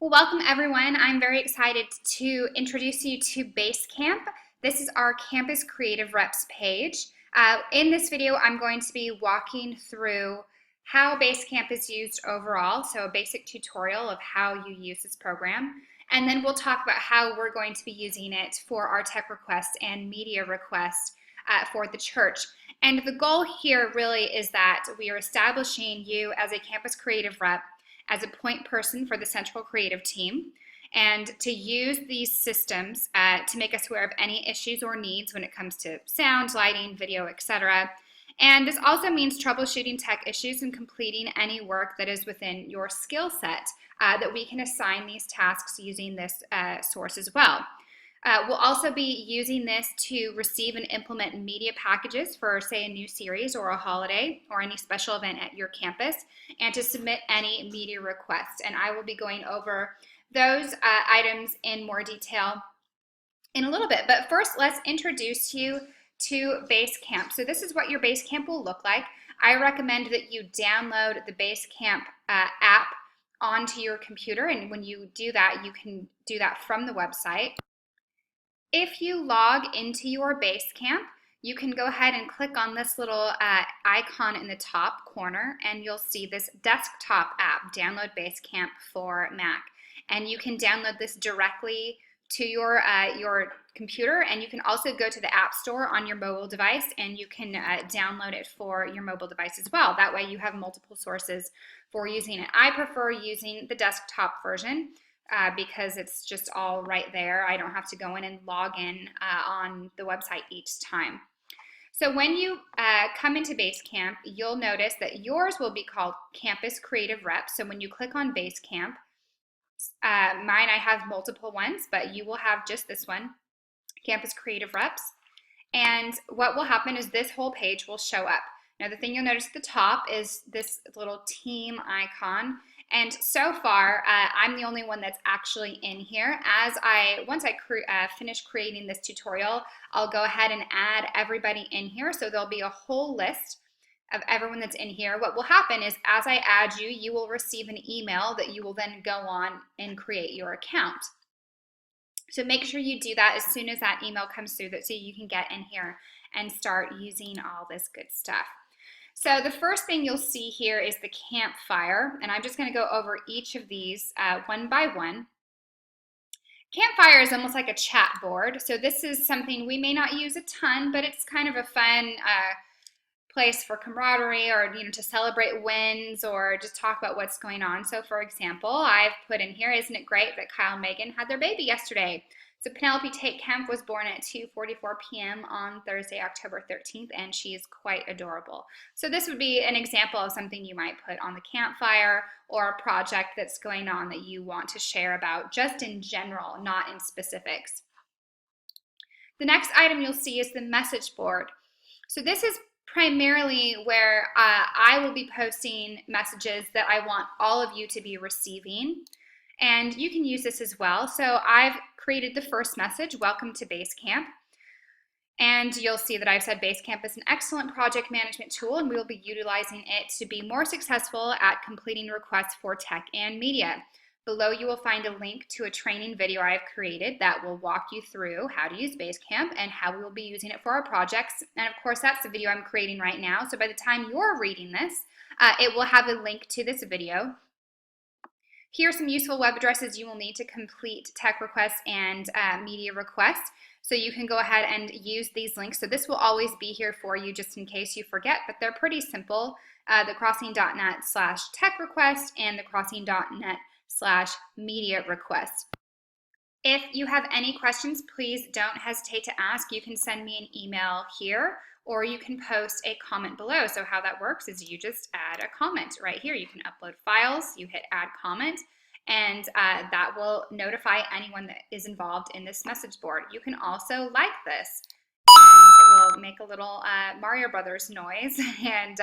Well, welcome everyone. I'm very excited to introduce you to Basecamp. This is our Campus Creative Reps page. In this video, I'm going to be walking through how Basecamp is used overall, so a basic tutorial of how you use this program. And then we'll talk about how we're going to be using it for our tech requests and media requests for the church. And the goal here really is that we are establishing you as a Campus Creative Rep as a point person for the central creative team, and to use these systems to make us aware of any issues or needs when it comes to sound, lighting, video, etc. And this also means troubleshooting tech issues and completing any work that is within your skill set that we can assign these tasks using this source as well. We'll also be using this to receive and implement media packages for, say, a new series or a holiday or any special event at your campus, and to submit any media requests. And I will be going over those items in more detail in a little bit. But first, let's introduce you to Basecamp. So this is what your Basecamp will look like. I recommend that you download the Basecamp app onto your computer, and when you do that, you can do that from the website. If you log into your Basecamp, you can go ahead and click on this little icon in the top corner, and you'll see this desktop app, Download Basecamp for Mac. And you can download this directly to your computer, and you can also go to the App Store on your mobile device, and you can download it for your mobile device as well. That way you have multiple sources for using it. I prefer using the desktop version because it's just all right there. I don't have to go in and log in on the website each time. So when you come into Basecamp, you'll notice that yours will be called Campus Creative Reps. So when you click on Basecamp, mine, I have multiple ones, but you will have just this one, Campus Creative Reps. And what will happen is this whole page will show up. Now, the thing you'll notice at the top is this little team icon. And so far, I'm the only one that's actually in here. Once I finish creating this tutorial, I'll go ahead and add everybody in here. So there'll be a whole list of everyone that's in here. What will happen is, as I add you, you will receive an email that you will then go on and create your account. So make sure you do that as soon as that email comes through, so you can get in here and start using all this good stuff. So the first thing you'll see here is the campfire, and I'm just going to go over each of these one by one. Campfire is almost like a chat board, so this is something we may not use a ton, but it's kind of a fun place for camaraderie, or to celebrate wins, or just talk about what's going on. So for example, I've put in here, isn't it great that Kyle and Megan had their baby yesterday? So Penelope Tate Kemp was born at 2:44 p.m. on Thursday, October 13th, and she is quite adorable. So this would be an example of something you might put on the campfire, or a project that's going on that you want to share about, just in general, not in specifics. The next item you'll see is the message board. So this is primarily where I will be posting messages that I want all of you to be receiving. And you can use this as well. So I've created the first message, welcome to Basecamp. And you'll see that I've said Basecamp is an excellent project management tool, and we will be utilizing it to be more successful at completing requests for tech and media. Below you will find a link to a training video I've created that will walk you through how to use Basecamp and how we will be using it for our projects. And of course, that's the video I'm creating right now. So by the time you're reading this, it will have a link to this video. Here are some useful web addresses you will need to complete tech requests and media requests. So you can go ahead and use these links. So this will always be here for you just in case you forget, but they're pretty simple. thecrossing.net/tech request and thecrossing.net/media request. If you have any questions, please don't hesitate to ask. You can send me an email here, or you can post a comment below. So how that works is you just add a comment right here. You can upload files, you hit add comment, and that will notify anyone that is involved in this message board. You can also like this, and it will make a little Mario Brothers noise, and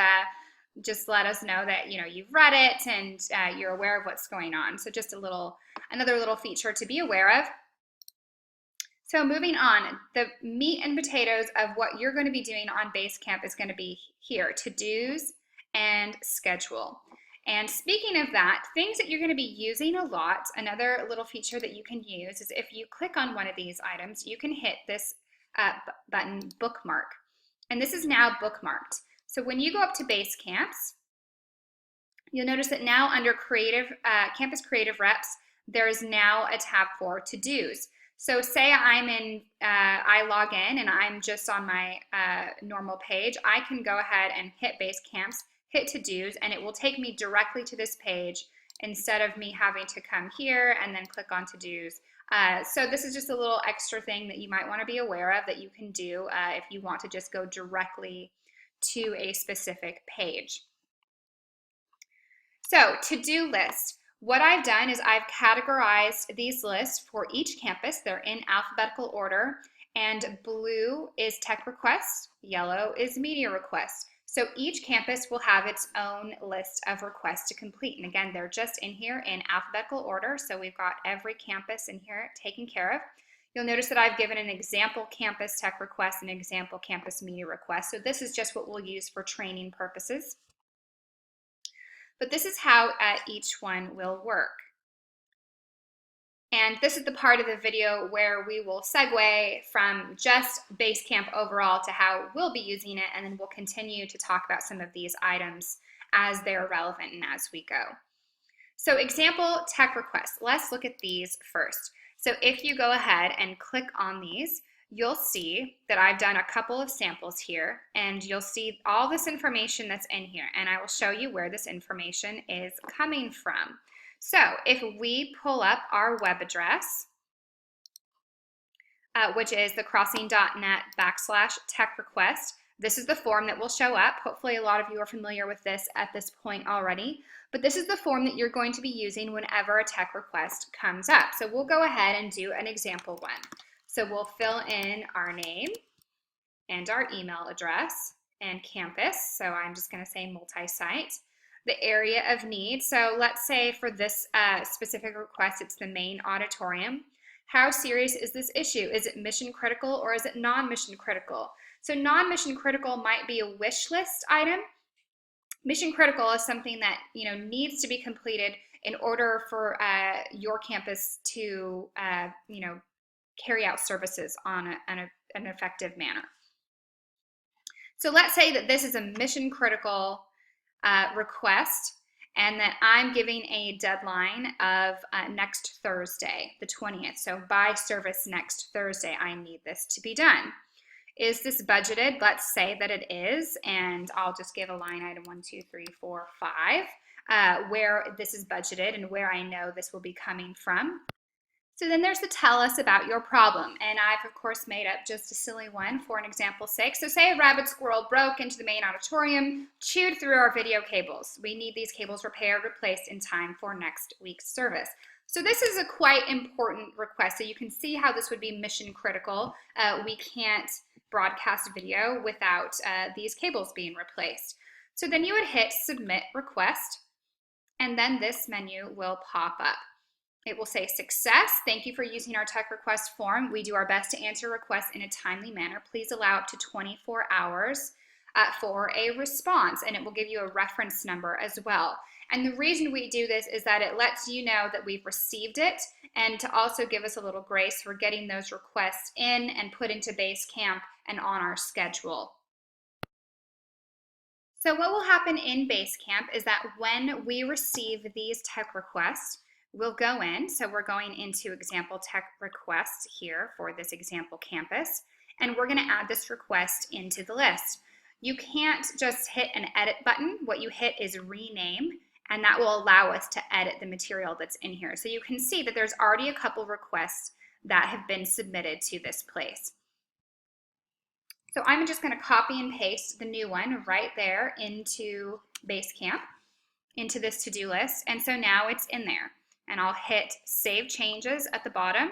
just let us know that you've read it and you're aware of what's going on. So just another little feature to be aware of. So moving on, the meat and potatoes of what you're going to be doing on Basecamp is going to be here, to-dos and schedule. And speaking of that, things that you're going to be using a lot, another little feature that you can use is if you click on one of these items, you can hit this button, bookmark. And this is now bookmarked. So when you go up to Basecamps, you'll notice that now under Campus Creative Reps, there is now a tab for to-dos. So say I log in and I'm just on my normal page, I can go ahead and hit Basecamps, hit to-dos, and it will take me directly to this page instead of me having to come here and then click on to-dos. So this is just a little extra thing that you might want to be aware of that you can do if you want to just go directly to a specific page. So to-do list. What I've done is I've categorized these lists for each campus. They're in alphabetical order, and blue is tech requests, yellow is media requests. So each campus will have its own list of requests to complete. And again, they're just in here in alphabetical order. So we've got every campus in here taken care of. You'll notice that I've given an example campus tech request and an example campus media request. So this is just what we'll use for training purposes. But this is how each one will work. And this is the part of the video where we will segue from just Basecamp overall to how we'll be using it, and then we'll continue to talk about some of these items as they're relevant and as we go. So example tech requests. Let's look at these first. So if you go ahead and click on these, you'll see that I've done a couple of samples here, and you'll see all this information that's in here, and I will show you where this information is coming from. So if we pull up our web address, which is thecrossing.net/tech request, this is the form that will show up. Hopefully a lot of you are familiar with this at this point already, but this is the form that you're going to be using whenever a tech request comes up. So we'll go ahead and do an example one. So we'll fill in our name and our email address and campus. So I'm just going to say multi-site. The area of need. So let's say for this specific request, it's the main auditorium. How serious is this issue? Is it mission critical or is it non-mission critical? So non-mission critical might be a wish list item. Mission critical is something that needs to be completed in order for your campus to carry out services on an effective manner. So let's say that this is a mission critical request and that I'm giving a deadline of next Thursday, the 20th. So by service next Thursday, I need this to be done. Is this budgeted? Let's say that it is, and I'll just give a line item 1, 2, 3, 4, 5, where this is budgeted and where I know this will be coming from. So then there's the tell us about your problem, and I've of course made up just a silly one for an example's sake. So say a rabid squirrel broke into the main auditorium, chewed through our video cables. We need these cables repaired, replaced in time for next week's service. So this is a quite important request. So you can see how this would be mission critical. We can't broadcast video without these cables being replaced. So then you would hit submit request, and then this menu will pop up. It will say success. Thank you for using our tech request form. We do our best to answer requests in a timely manner. Please allow up to 24 hours for a response, and it will give you a reference number as well. And the reason we do this is that it lets you know that we've received it, and to also give us a little grace for getting those requests in and put into Basecamp and on our schedule. So what will happen in Basecamp is that when we receive these tech requests, we'll go in. So we're going into example tech requests here for this example campus, and we're going to add this request into the list. You can't just hit an edit button. What you hit is rename, and that will allow us to edit the material that's in here. So you can see that there's already a couple requests that have been submitted to this place. So I'm just going to copy and paste the new one right there into Basecamp, into this to-do list, and so now it's in there. And I'll hit Save Changes at the bottom.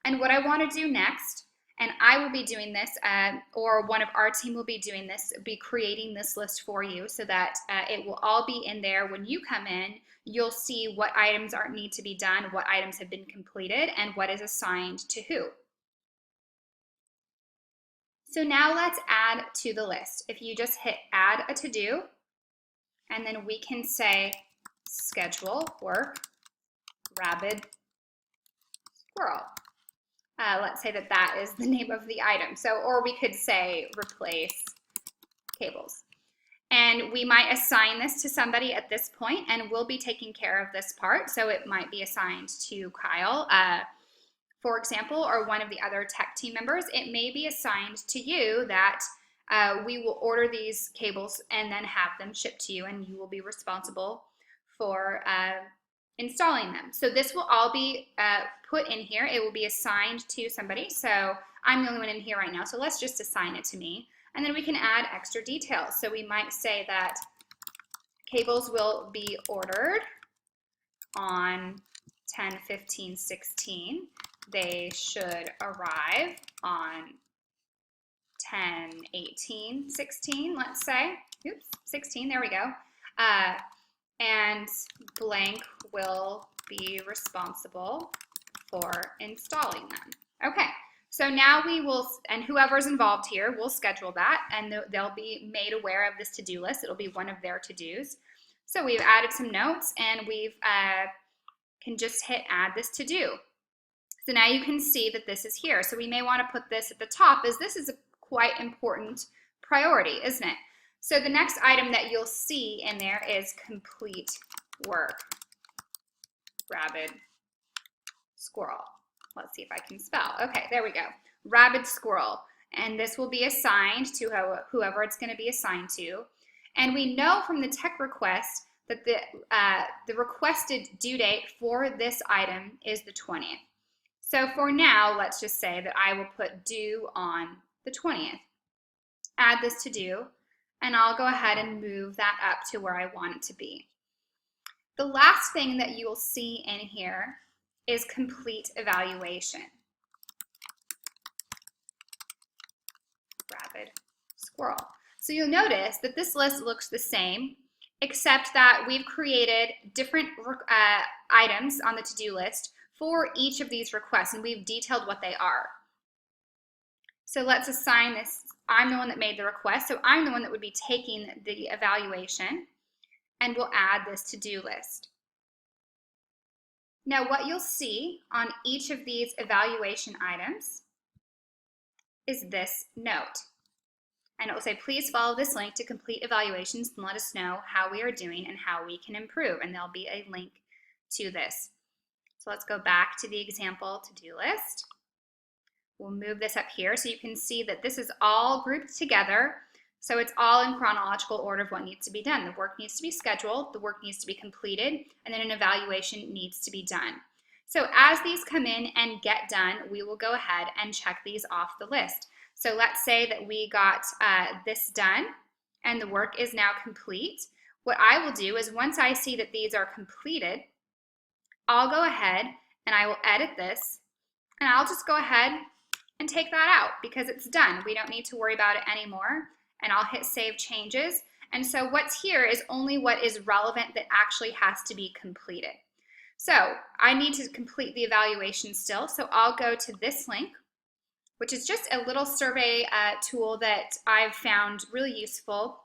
And what I want to do next, and I will be doing this, or one of our team will be doing this, be creating this list for you so that it will all be in there. When you come in, you'll see what items need to be done, what items have been completed, and what is assigned to who. So now let's add to the list. If you just hit Add a To-Do, and then we can say schedule work rabid squirrel. Let's say that that is the name of the item. So, or we could say replace cables. And we might assign this to somebody at this point, and we'll be taking care of this part. So it might be assigned to Kyle, for example, or one of the other tech team members. It may be assigned to you that we will order these cables and then have them shipped to you, and you will be responsible for installing them. So this will all be put in here. It will be assigned to somebody. So I'm the only one in here right now, so let's just assign it to me. And then we can add extra details. So we might say that cables will be ordered on 10/15/16. They should arrive on 10/18/16, let's say. Oops, 16, there we go. And blank will be responsible for installing them. Okay, so now we will, and whoever's involved here will schedule that, and they'll be made aware of this to-do list. It'll be one of their to-dos. So we've added some notes, and we've can just hit add this to-do. So now you can see that this is here. So we may want to put this at the top, as this is a quite important priority, isn't it? So the next item that you'll see in there is complete work rabid squirrel. Let's see if I can spell. Okay, there we go. Rabid squirrel. And this will be assigned to whoever it's going to be assigned to. And we know from the tech request that the requested due date for this item is the 20th. So for now, let's just say that I will put due on the 20th. Add this to do, and I'll go ahead and move that up to where I want it to be. The last thing that you will see in here is complete evaluation. Rabid squirrel. So you'll notice that this list looks the same, except that we've created different items on the to-do list for each of these requests, and we've detailed what they are. So let's assign this. I'm the one that made the request, so I'm the one that would be taking the evaluation, and we'll add this to-do list. Now what you'll see on each of these evaluation items is this note. And it will say, please follow this link to complete evaluations and let us know how we are doing and how we can improve. And there'll be a link to this. So let's go back to the example to-do list. We'll move this up here so you can see that this is all grouped together. So it's all in chronological order of what needs to be done. The work needs to be scheduled, the work needs to be completed, and then an evaluation needs to be done. So as these come in and get done, we will go ahead and check these off the list. So let's say that we got this done and the work is now complete. What I will do is once I see that these are completed, I'll go ahead and I will edit this, and I'll just go ahead and take that out because it's done. We don't need to worry about it anymore. And I'll hit save changes. And so what's here is only what is relevant that actually has to be completed. So I need to complete the evaluation still. So I'll go to this link, which is just a little survey tool that I've found really useful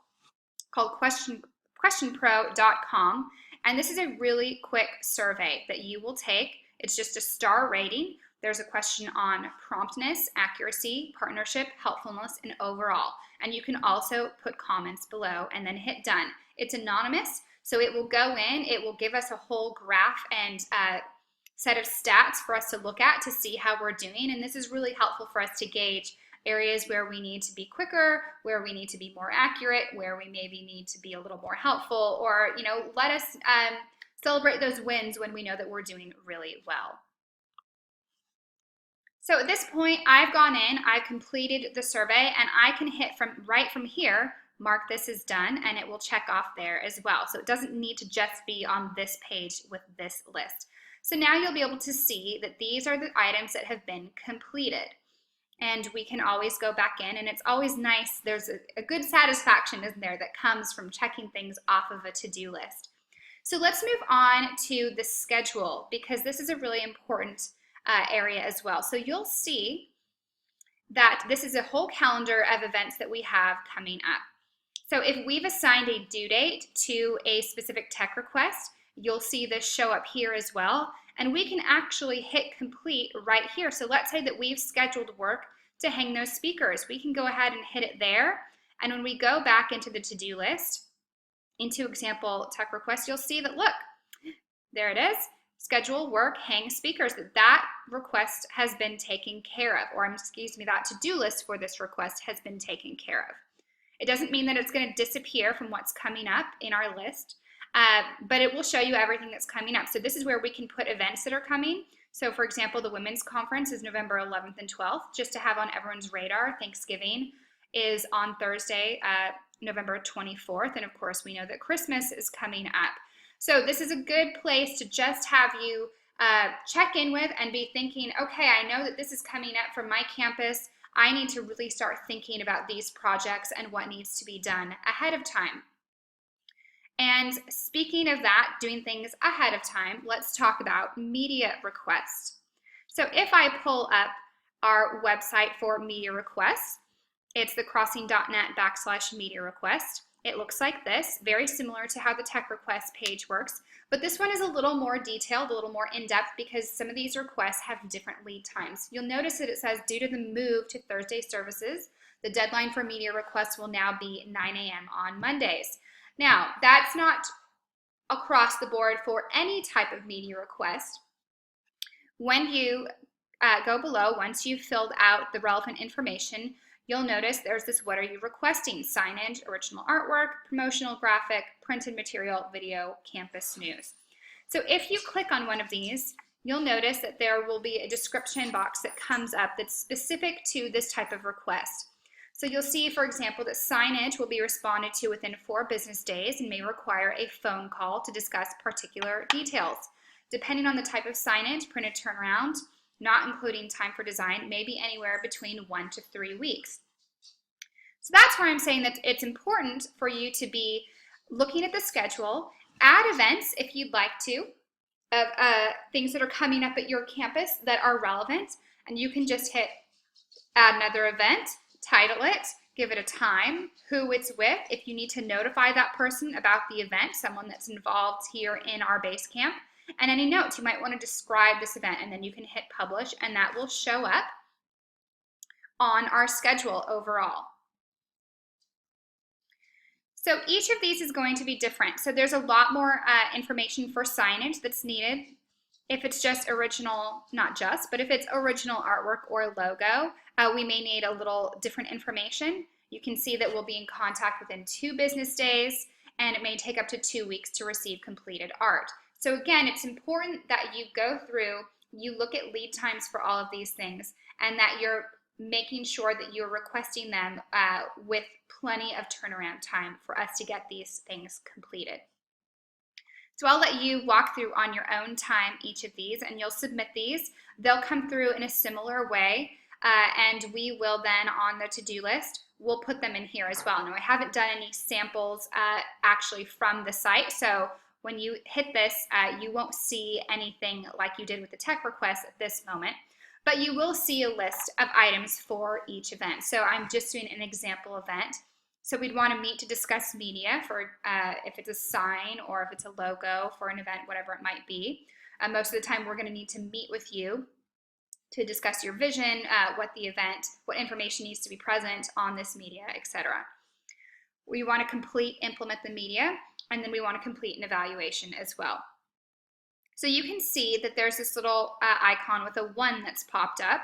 called questionpro.com. And this is a really quick survey that you will take. It's just a star rating. There's a question on promptness, accuracy, partnership, helpfulness, and overall. And you can also put comments below and then hit done. It's anonymous, so it will go in, it will give us a whole graph and set of stats for us to look at to see how we're doing. And this is really helpful for us to gauge areas where we need to be quicker, where we need to be more accurate, where we maybe need to be a little more helpful, or let us celebrate those wins when we know that we're doing really well. So at this point, I've gone in, I've completed the survey, and I can hit right from here, mark this as done, and it will check off there as well. So it doesn't need to just be on this page with this list. So now you'll be able to see that these are the items that have been completed. And we can always go back in, and it's always nice. There's a good satisfaction, isn't there, that comes from checking things off of a to-do list. So let's move on to the schedule, because this is a really important area as well. So you'll see that this is a whole calendar of events that we have coming up. So if we've assigned a due date to a specific tech request, you'll see this show up here as well. And we can actually hit complete right here. So let's say that we've scheduled work to hang those speakers. We can go ahead and hit it there. And when we go back into the to-do list, into example tech request, you'll see that, look, there it is. Schedule work, hang speakers. That request has been taken care of, or excuse me, that to-do list for this request has been taken care of. It doesn't mean that it's going to disappear from what's coming up in our list, but it will show you everything that's coming up. So this is where we can put events that are coming. So for example, the women's conference is November 11th and 12th, just to have on everyone's radar. Thanksgiving is on Thursday, November 24th. And of course, we know that Christmas is coming up. So this is a good place to just have you check in with and be thinking, okay, I know that this is coming up from my campus. I need to really start thinking about these projects and what needs to be done ahead of time. And speaking of that, doing things ahead of time, let's talk about media requests. So if I pull up our website for media requests, it's thecrossing.net/media request. It looks like this, very similar to how the tech request page works, but this one is a little more detailed, a little more in-depth because some of these requests have different lead times. You'll notice that it says, due to the move to Thursday services, the deadline for media requests will now be 9 a.m. on Mondays. Now, that's not across the board for any type of media request. When you go below, once you've filled out the relevant information, you'll notice there's this what are you requesting: signage, original artwork, promotional graphic, printed material, video, campus news. So if you click on one of these, you'll notice that there will be a description box that comes up that's specific to this type of request. So you'll see, for example, that signage will be responded to within 4 business days and may require a phone call to discuss particular details. Depending on the type of signage, printed turnaround, not including time for design, may be anywhere between 1 to 3 weeks. So that's why I'm saying that it's important for you to be looking at the schedule, add events if you'd like to, of things that are coming up at your campus that are relevant, and you can just hit add another event, title it, give it a time, who it's with, if you need to notify that person about the event, someone that's involved here in our Basecamp, and any notes. You might want to describe this event, and then you can hit publish, and that will show up on our schedule overall. So each of these is going to be different. So there's a lot more information for signage that's needed. If it's just original, not just, but if it's original artwork or logo, we may need a little different information. You can see that we'll be in contact within 2 business days, and it may take up to 2 weeks to receive completed art. So again, it's important that you go through, you look at lead times for all of these things, and that you're making sure that you're requesting them with plenty of turnaround time for us to get these things completed. So I'll let you walk through on your own time each of these, and you'll submit these. They'll come through in a similar way, and we will then, on the to-do list, we'll put them in here as well. Now, I haven't done any samples actually from the site, so when you hit this, you won't see anything like you did with the tech request at this moment, but you will see a list of items for each event. So I'm just doing an example event. So we'd want to meet to discuss media for if it's a sign or if it's a logo for an event, whatever it might be. Most of the time we're going to need to meet with you to discuss your vision, what the event, what information needs to be present on this media, etc. We want to complete, implement the media, and then we want to complete an evaluation as well. So you can see that there's this little icon with a 1 that's popped up.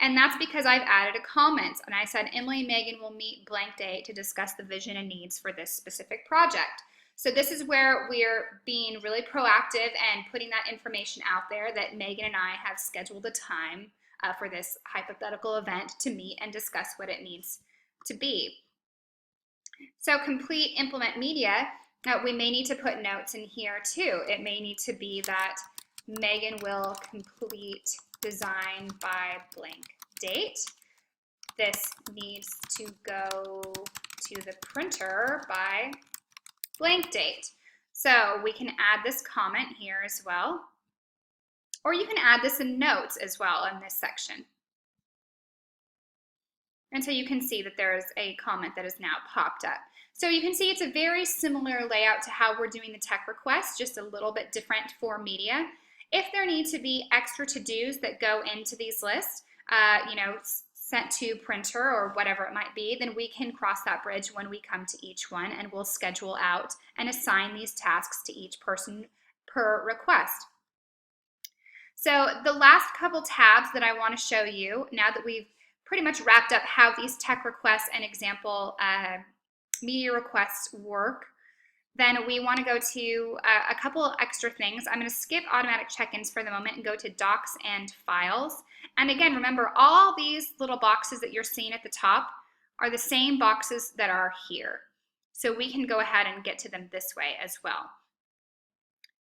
And that's because I've added a comment, and I said Emily and Megan will meet blank date to discuss the vision and needs for this specific project. So this is where we're being really proactive and putting that information out there that Megan and I have scheduled a time for this hypothetical event to meet and discuss what it needs to be. So complete, implement media, we may need to put notes in here too. It may need to be that Megan will complete design by blank date. This needs to go to the printer by blank date. So we can add this comment here as well, or you can add this in notes as well in this section. And so you can see that there's a comment that has now popped up. So you can see it's a very similar layout to how we're doing the tech requests, just a little bit different for media. If there need to be extra to-dos that go into these lists, sent to printer or whatever it might be, then we can cross that bridge when we come to each one, and we'll schedule out and assign these tasks to each person per request. So the last couple tabs that I want to show you, now that we've pretty much wrapped up how these tech requests and example media requests work, then we want to go to a couple extra things. I'm going to skip automatic check-ins for the moment and go to docs and files. And again, remember, all these little boxes that you're seeing at the top are the same boxes that are here. So we can go ahead and get to them this way as well.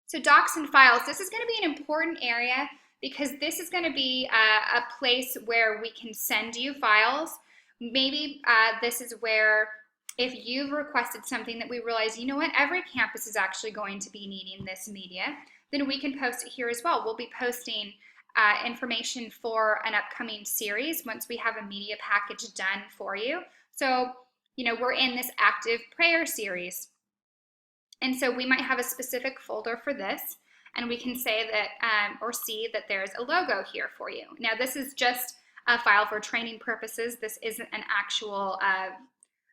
So docs and files, this is going to be an important area because this is going to be a place where we can send you files. Maybe this is where if you've requested something that we realize, you know what, every campus is actually going to be needing this media, then we can post it here as well. We'll be posting information for an upcoming series once we have a media package done for you. So, we're in this active prayer series. And so we might have a specific folder for this, and we can say that, or see that there's a logo here for you. Now, this is just a file for training purposes. This isn't an actual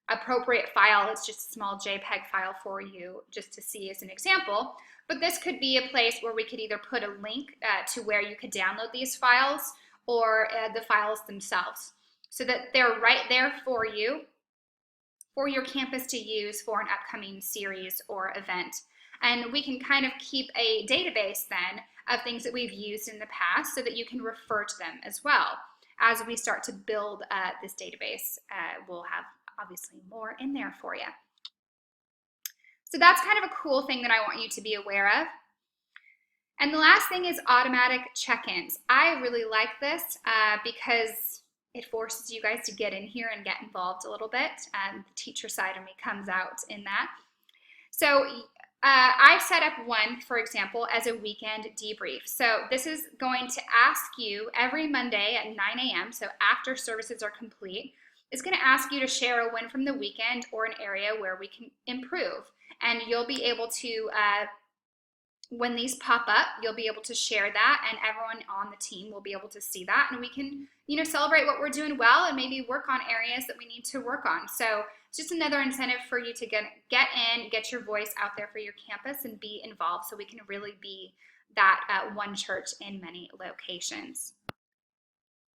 appropriate file. It's just a small JPEG file for you just to see as an example. But this could be a place where we could either put a link to where you could download these files or the files themselves so that they're right there for you, for your campus to use for an upcoming series or event. And we can kind of keep a database then of things that we've used in the past so that you can refer to them as well. As we start to build this database, we'll have obviously more in there for you. So that's kind of a cool thing that I want you to be aware of. And the last thing is automatic check-ins. I really like this because it forces you guys to get in here and get involved a little bit. The teacher side of me comes out in that. So I set up one, for example, as a weekend debrief. So this is going to ask you every Monday at 9 a.m., so after services are complete, it's going to ask you to share a win from the weekend or an area where we can improve. And you'll be able to, when these pop up, you'll be able to share that, and everyone on the team will be able to see that. And we can, celebrate what we're doing well and maybe work on areas that we need to work on. So it's just another incentive for you to get in, get your voice out there for your campus and be involved so we can really be that one church in many locations.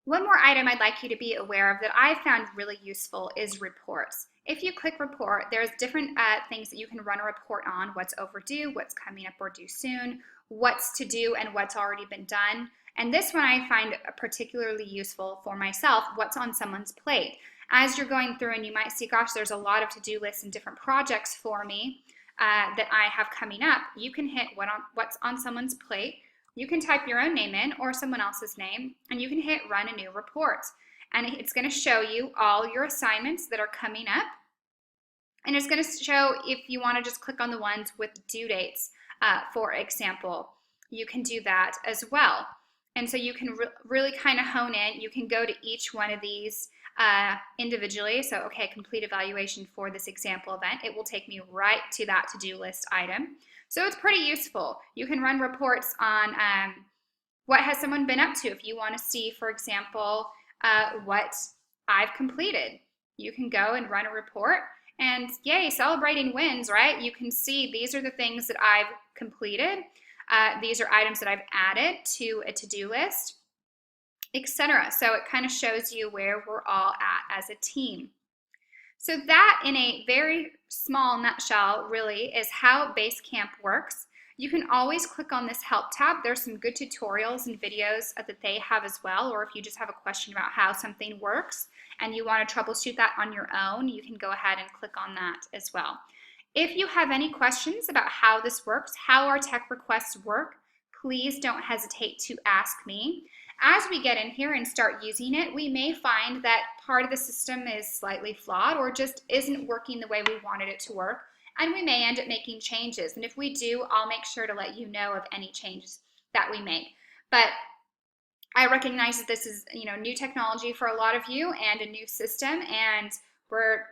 One more item I'd like you to be aware of that I found really useful is reports. If you click report, there's different things that you can run a report on: what's overdue, what's coming up or due soon, what's to do, and what's already been done. And this one I find particularly useful for myself, what's on someone's plate. As you're going through and you might see, gosh, there's a lot of to-do lists and different projects for me that I have coming up, you can hit what's on someone's plate. You can type your own name in or someone else's name, and you can hit run a new report. And it's going to show you all your assignments that are coming up. And it's going to show if you want to just click on the ones with due dates, for example. You can do that as well. And so you can really kind of hone in. You can go to each one of these individually. So, okay, complete evaluation for this example event. It will take me right to that to-do list item. So it's pretty useful. You can run reports on what has someone been up to. If you want to see, for example, what I've completed, you can go and run a report. And yay, celebrating wins, right? You can see these are the things that I've completed. These are items that I've added to a to-do list, etc. So it kind of shows you where we're all at as a team. So that, in a very small nutshell, really is how Basecamp works. You can always click on this Help tab. There's some good tutorials and videos that they have as well, or if you just have a question about how something works and you want to troubleshoot that on your own, you can go ahead and click on that as well. If you have any questions about how this works, how our tech requests work, please don't hesitate to ask me. As we get in here and start using it, we may find that part of the system is slightly flawed or just isn't working the way we wanted it to work, and we may end up making changes. And if we do, I'll make sure to let you know of any changes that we make. But I recognize that this is, new technology for a lot of you and a new system, and we're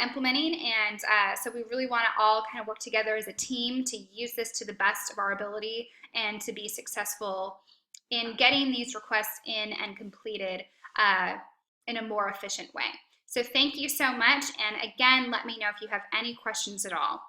implementing, and so we really want to all kind of work together as a team to use this to the best of our ability and to be successful in getting these requests in and completed uh, in a more efficient way. So thank you so much, and again, let me know if you have any questions at all.